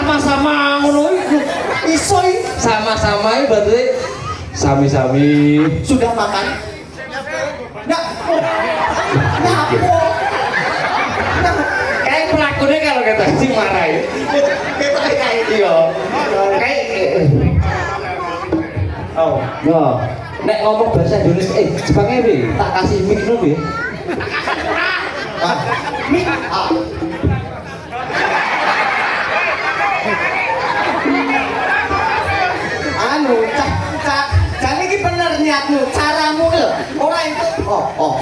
sama-sama ngono iku. Iso iki. Sama-sama iki berarti sami-sami. Sudah makan? Nggak. Nyapo. Kayak pelakunya kalau kata sing marahi. Kayak Iya. Kayak oh. yo, nek ngomong bahasa Indonesia Jepangnya piye? Tak kasih mic dulu piye? Mik. Ah. Anu, jane iki bener niatmu, caramu lho. Ora itu. Oh. Oh.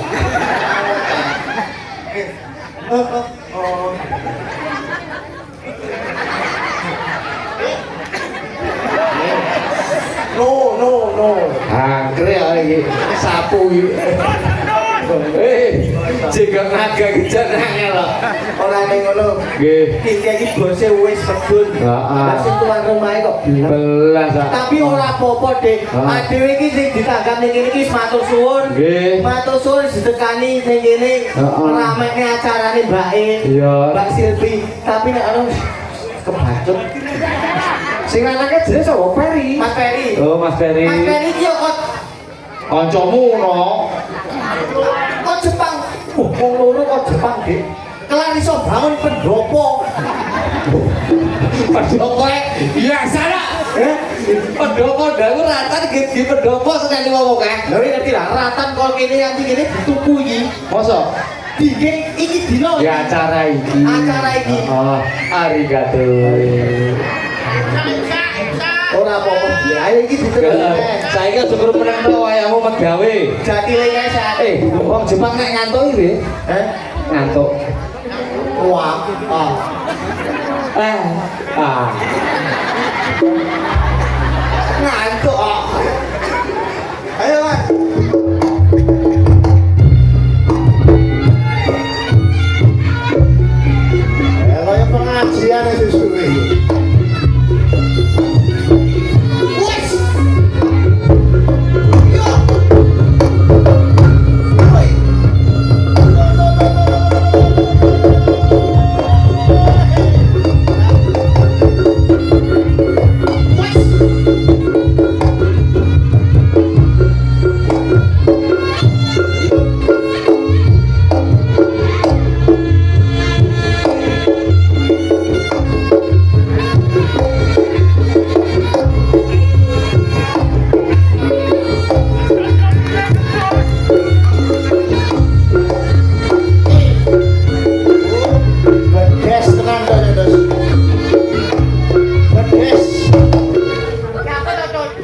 No. Angkre ya iki sapu iki. Jika naga kejar nangel lho. Ora ning ngono. Nggih. Iki bose wis sedun. Heeh. Lah sing tuan rumahe kok bilang. Belas. Tapi ora apa-apa, Dik. Adewe iki sing ditanggap ning kene iki matur suwun. Nggih. Matur suwun ditekani ning kene. Ramene acarane Mbake. Iya. Mbak Silvi. Tapi nek anu kebacut. Sing lanangke jenenge sapa? Peri. Mas Peri. Oh, Mas Peri. Mas Peri iki kok Kancamu no. kok Jepang. Wong loro kok Jepang, Dik. Kelar iso bangun pendopo. Pendopo biasa lah. Pendopo dalu ratan gede pendopo sekali ngomong kan. Lha ngerti lah, ratan kok kene nganti kene dituku iki. Masa? Dingin iki dino. Ya acara iki. Acara iki. Oh, arigato. Ora apa-apa. Ya ayo iki diterusne. Saiki aja perlu menang to wayahmu megawe. Jati lengesan. Wong Jepang nek ngantuk iki, ngantuk. Wah. Ngantuk. Ayo, Mas. Ya kaya pengajian susu iki. Wes. Yo. Oi. Bedes tenan to, Dos. Bedes.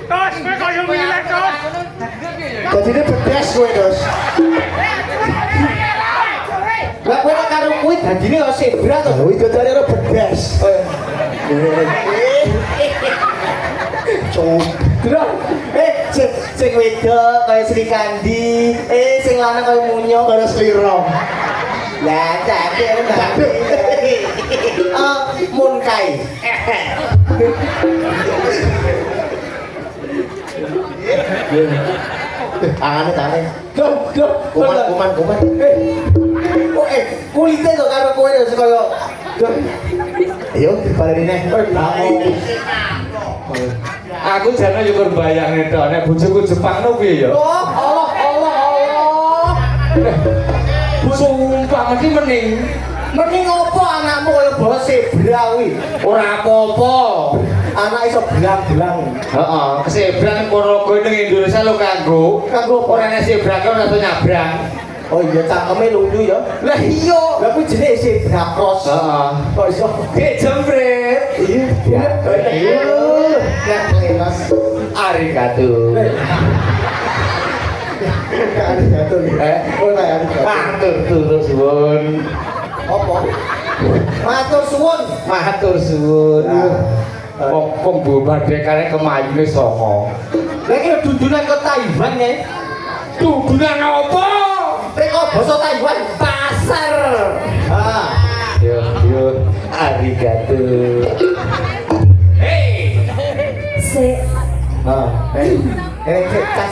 Tos, kowe kok yo milih, Tos. Dadine bedes kowe, Dos. Lah kowe nek karo kuwi dadine kok zebra to. Kuwi dadane ora bedes. Terus, sing wedok kaya Sri Kandi, sing lanang kaya Munyo kaya Sliro. Lah, tapi Munkai. Tangannya. Kuman. Oh, kulitnya kok karo kowe wis kaya. Ayo, balerine. Aku jane yo kur bayangne to nek bojoku Jepang no piye ya? Oh, Allah. Sumpah mesti mending Mending apa anakmu kaya bawa zebra kuwi? ora apa-apa. Anak iso belang-belang. Heeh, kesebrang Ponorogo ning Indonesia lo kanggo. Kanggo apa? Ora nek sebrang kan ora nyabrang. Oh iya, cangkeme lunyu ya. Lah iya. Lah kuwi jenenge zebra cross. Heeh. Kok iso? Jembret. Iya. Kan lenas. Arigato. Arigato. Oh, arigato. Matur suwun. Apa? Matur suwun. Matur suwun. Wong Bu Badekane kemayune songo. Lah iki dudunan ke Taiwan ya. Dudunan apa? Teko basa Taiwan pasar. Yo, arigato. Hey.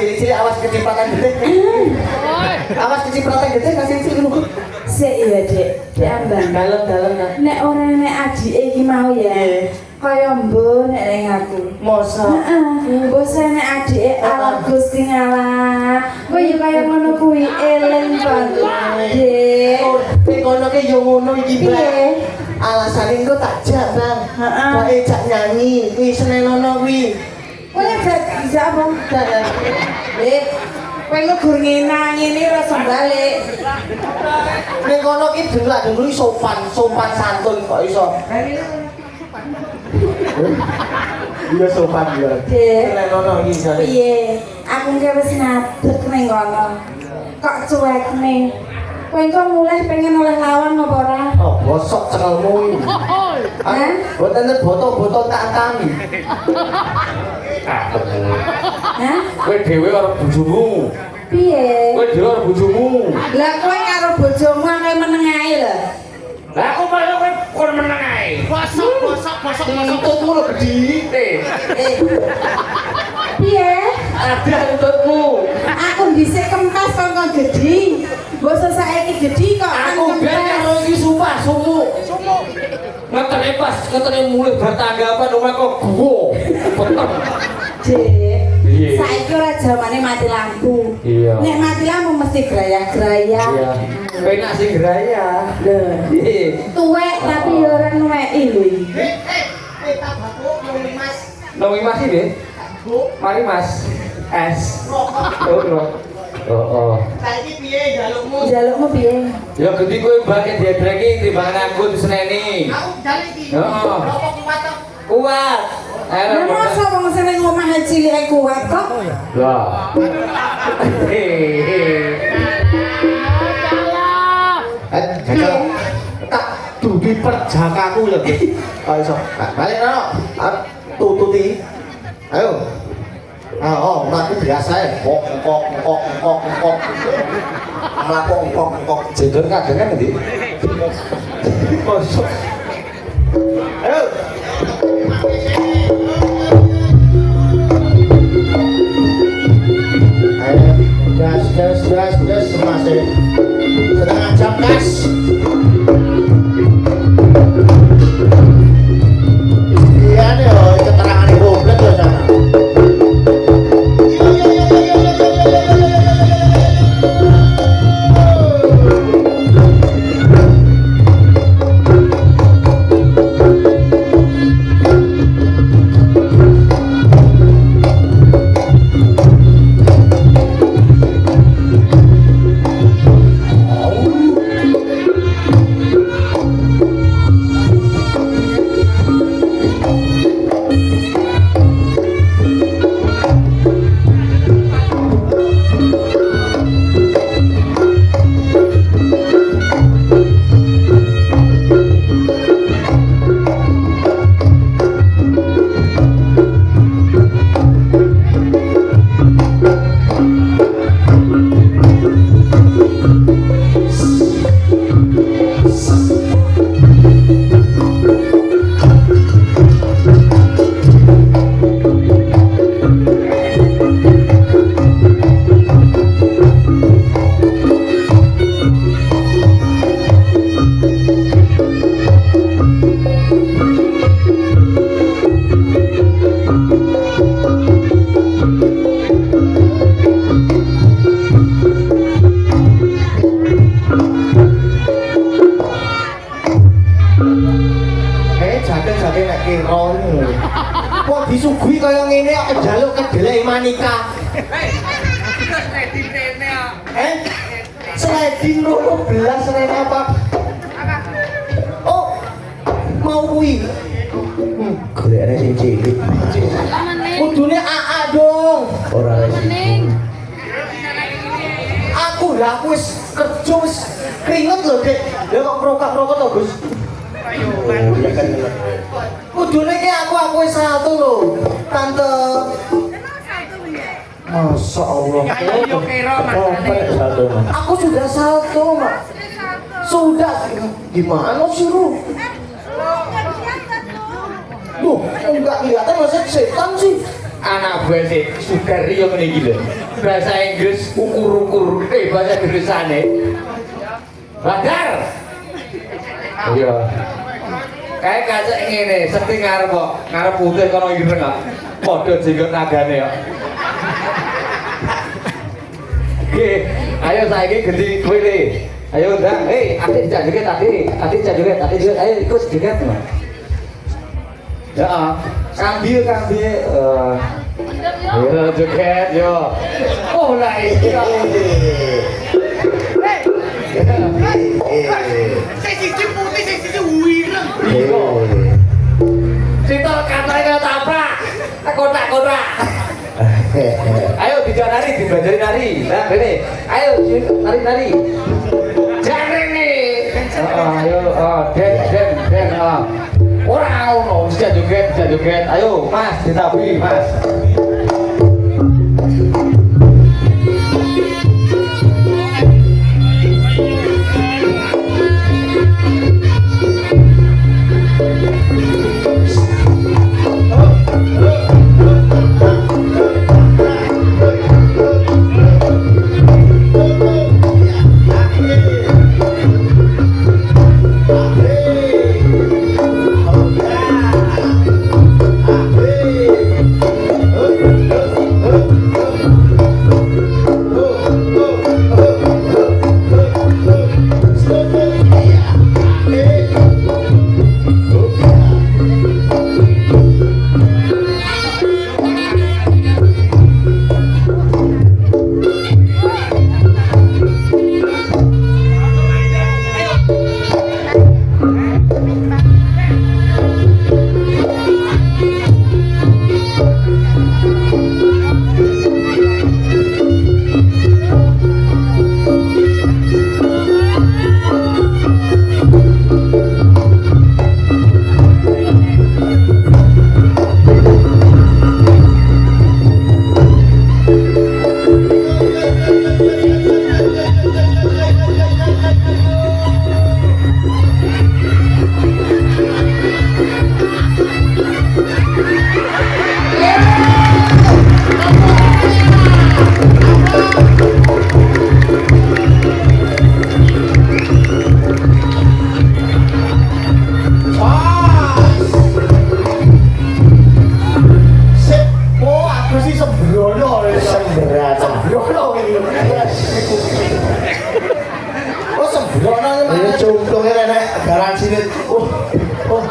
Cilik-cilik awas kecipratan gede. Awas kecipratan gede, kasih cilik dulu. Sik ya, Dik. Diambang. Dalem. Nek ora nek adike iki mau ya. kaya mbo nek ning aku. Masa Heeh, bosane adike ala Gusti ngalah. Kok ya kaya ngono kuwi eling banget. Dik. kono ke yo ngono iki, Mbak. Piye? Alasane engko tak jak, Bang. Heeh. Bae jak nyanyi kuwi senenono kuwi. Kowe bisa apa? Dik. Kowe ngegur ngene rasa balik. Ning kono ki denglak-denglu sopan santun kok iso. Iya sopan ya. Dik. Senenono iki jane. Piye? Aku ki wis ngadeg ning kono. Kok cuek nih. Kowe engko mulai pengen oleh lawan apa ora? Oh, bosok cekelmu iki. Hah? Boten botol-botol tak tami. Ah, Hah? kowe dhewe karo bojomu. Piye? Kowe dhewe karo bojomu. Lah kowe karo bojomu akeh meneng ae lho. Lah aku malah kowe kon meneng ae. Bosok. Nuntutmu lho gedhi. Piye? Ada nuntutmu. Aku dhisik kempes kok gedhi. Basa saiki gedhi kok Aku ben karo iki sumpah sumuk. Ngetene pas ngetene mulih bertanggapan omah kok guwo. Peteng. Dik. Piye? Saiki ora jamane mati lampu. Iya. Nek mati lampu mesti grayah-grayah. Iya. Penak sing graya. Lho. Piye? Tuwek tapi ya ora nuweki lho iki. Tak batuk nang Mas. Nang Mas iki? Mari Mas. Es. Oh. Saiki piye jalukmu? Jalukmu piye? Ya gedhi kowe mbake diadreki timbangan aku diseneni. Aku jane iki. Heeh. Rokok kuat to. Kuat. Lah masa wong seneng omah cilik kuat kok? Lah. Jajal. Tak dudu perjakaku ya, Bos. Kok iso? Balik rono. Tututi. Ayo. Mlaku biasa ya. Kok. Mlaku kok. Jendor kagengan ndi? Kosok. Ayo. Gas masih setengah jam gas. Iya nih, keterangan publik ya sana. jake nek kira kok disuguhi kaya ngene kok njaluk kedelai manika. Sliding 12 rene apa? Oh, mau kuwi. Golekane sing cilik. Kudune AA dong. Ora sing. Aku lah aku wis kerja wis keringet lho, Dek. Lah kok krokak-krokok to, Gus? Kudune ki aku wis salto lho, Tante. Masya Allah. Aku sudah salto, Mak. Sudah. Gimana sih lu? Loh, enggak kelihatan masa setan sih. Anak gue sih sudah rio ini gila. Bahasa Inggris ukur-ukur, bahasa Inggrisane. Badar. Iya. Kayak kaca ngene, sekti ngarep kok. Ngarep putih kono ireng kok. Padha jenggot nagane kok. Oke, ayo saiki ganti kowe le. Ayo ndang, adik dijak joget adik dijak joget, ayo ikut joget. Ya, Kang Bieu. Ayo joget yo. Oh lah iki. Sisi putih, sisi wireng. Iya. Cita katanya tabrak. Kotak-kotak. Ayo nari, dibajari nari. Nah, ini. Ayo nari. Jangan ini. Ayo, den. Ora ono, bisa joget. Ayo, Mas, ditabi, Mas.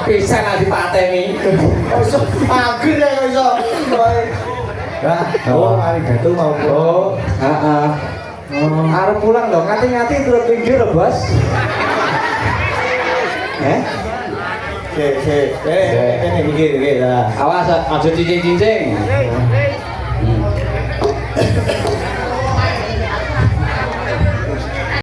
Bisa nanti pateni. Akhir ya iso. Mari gatu mau. Arep pulang dong, ngati-ngati turun pinggir loh, Bos. Ini mikir lah. Awas, aja cincing-cincing.